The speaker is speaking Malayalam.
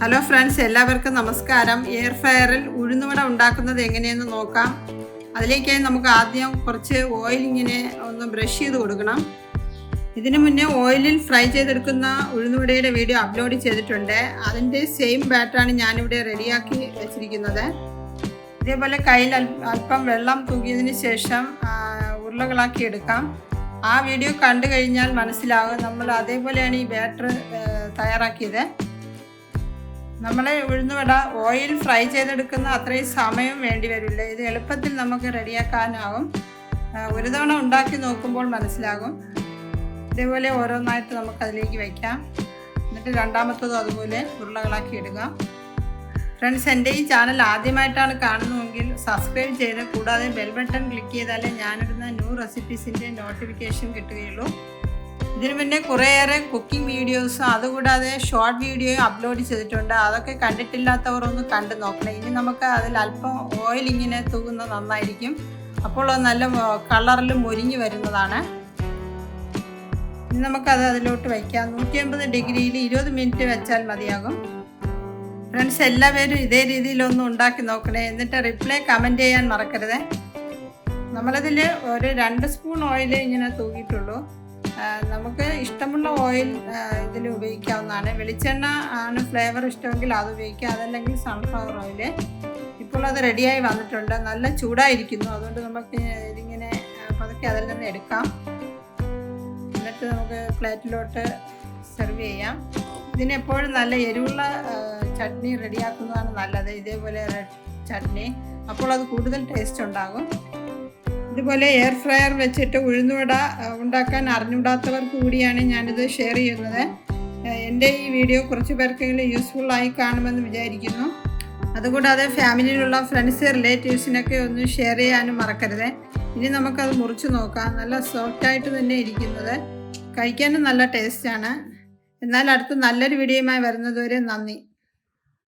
ഹലോ ഫ്രണ്ട്സ്, എല്ലാവർക്കും നമസ്കാരം. എയർ ഫ്രയറിൽ ഉഴുന്നുവട ഉണ്ടാക്കുന്നത് എങ്ങനെയെന്ന് നോക്കാം. അതിലേക്കായി നമുക്ക് ആദ്യം കുറച്ച് ഓയിൽ ഇങ്ങനെ ഒന്ന് ബ്രഷ് ചെയ്ത് കൊടുക്കണം. ഇതിനു മുന്നേ ഓയിലിൽ ഫ്രൈ ചെയ്തെടുക്കുന്ന ഉഴുന്നുവടയുടെ വീഡിയോ അപ്ലോഡ് ചെയ്തിട്ടുണ്ട്. അതിൻ്റെ സെയിം ബാറ്ററാണ് ഞാനിവിടെ റെഡിയാക്കി വെച്ചിരിക്കുന്നത്. ഇതേപോലെ കയ്യിൽ അല്പം വെള്ളം തൂക്കിയതിന് ശേഷം ഉരുളകളാക്കി എടുക്കാം. ആ വീഡിയോ കണ്ടു കഴിഞ്ഞാൽ മനസ്സിലാകും നമ്മൾ അതേപോലെയാണ് ഈ ബാറ്റർ തയ്യാറാക്കിയത്. നമ്മൾ ഉഴുന്നുവട ഓയിൽ ഫ്രൈ ചെയ്തെടുക്കുന്ന അത്രയും സമയം വേണ്ടി വരില്ല. ഇത് എളുപ്പത്തിൽ നമുക്ക് റെഡിയാക്കാനാവും. ഒരു തവണ ഉണ്ടാക്കി നോക്കുമ്പോൾ മനസ്സിലാകും. ഇതേപോലെ ഓരോന്നായിട്ട് നമുക്കതിലേക്ക് വയ്ക്കാം. എന്നിട്ട് രണ്ടാമത്തതും അതുപോലെ ഉരുളകളാക്കി എടുക്കാം. ഫ്രണ്ട്സ്, എൻ്റെ ഈ ചാനൽ ആദ്യമായിട്ടാണ് കാണുന്നതെങ്കിൽ സബ്സ്ക്രൈബ് ചെയ്ത് കൂടാതെ ബെൽ ബട്ടൺ ക്ലിക്ക് ചെയ്താലേ ഞാനിടുന്ന ന്യൂ റെസിപ്പീസിൻ്റെ നോട്ടിഫിക്കേഷൻ കിട്ടുകയുള്ളൂ. ഇതിനു മുന്നേ കുറേയേറെ കുക്കിംഗ് വീഡിയോസും അതുകൂടാതെ ഷോർട്ട് വീഡിയോയും അപ്ലോഡ് ചെയ്തിട്ടുണ്ട്. അതൊക്കെ കണ്ടിട്ടില്ലാത്തവർ ഒന്ന് കണ്ടു നോക്കണം. ഇനി നമുക്ക് അതിൽ അല്പം ഓയിൽ ഇങ്ങനെ തൂകുന്നത് നന്നായിരിക്കും. അപ്പോൾ അത് നല്ല കളറിൽ മൊരിഞ്ഞ് വരുന്നതാണ്. ഇനി നമുക്കത് അതിലോട്ട് വയ്ക്കാം. 180 ഡിഗ്രിയിൽ 20 മിനിറ്റ് വെച്ചാൽ മതിയാകും. ഫ്രണ്ട്സ്, എല്ലാവരും ഇതേ രീതിയിലൊന്നും ഉണ്ടാക്കി നോക്കണേ. എന്നിട്ട് റിപ്ലൈ കമൻറ്റ് ചെയ്യാൻ മറക്കരുത്. നമ്മളതിൽ ഒരു 2 സ്പൂൺ ഓയിൽ ഇങ്ങനെ തൂക്കിയിട്ടുള്ളൂ. നമുക്ക് ഇഷ്ടമുള്ള ഓയിൽ ഇതിൽ ഉപയോഗിക്കാവുന്നതാണ്. വെളിച്ചെണ്ണ ആണ് ഫ്ലേവർ ഇഷ്ടമെങ്കിൽ അത് ഉപയോഗിക്കാം, അതല്ലെങ്കിൽ സൺഫ്ലവർ ഓയിൽ. ഇപ്പോൾ അത് റെഡിയായി വന്നിട്ടുണ്ട്. നല്ല ചൂടായിരിക്കുന്നു. അതുകൊണ്ട് നമുക്ക് ഇതിങ്ങനെ പതുക്കെ അതിൽ നിന്ന് എടുക്കാം. എന്നിട്ട് നമുക്ക് പ്ലേറ്റിലോട്ട് സെർവ് ചെയ്യാം. ഇതിനെപ്പോഴും നല്ല എരിവുള്ള ചട്നി റെഡിയാക്കുന്നതാണ് നല്ലത്. ഇതേപോലെ റെഡ് ചട്നി, അപ്പോൾ അത് കൂടുതൽ ടേസ്റ്റ് ഉണ്ടാകും. ഇതുപോലെ എയർ ഫ്രയർ വെച്ചിട്ട് ഉഴുന്നുവട ഉണ്ടാക്കാൻ അറിഞ്ഞുകൂടാത്തവർക്ക് കൂടിയാണ് ഞാനിത് ഷെയർ ചെയ്യുന്നത്. എൻ്റെ ഈ വീഡിയോ കുറച്ച് പേർക്കെങ്കിലും യൂസ്ഫുള്ളായി കാണുമെന്ന് വിചാരിക്കുന്നു. അതുകൂടാതെ ഫാമിലിയിലുള്ള ഫ്രണ്ട്സ് റിലേറ്റീവ്സിനൊക്കെ ഒന്ന് ഷെയർ ചെയ്യാനും മറക്കരുത്. ഇനി നമുക്കത് മുറിച്ച് നോക്കാം. നല്ല സോഫ്റ്റായിട്ട് തന്നെ ഇരിക്കുന്നത്, കഴിക്കാനും നല്ല ടേസ്റ്റാണ്. എന്നാൽ അടുത്ത നല്ലൊരു വീഡിയോയുമായി വരുന്നതുവരെ നന്ദി.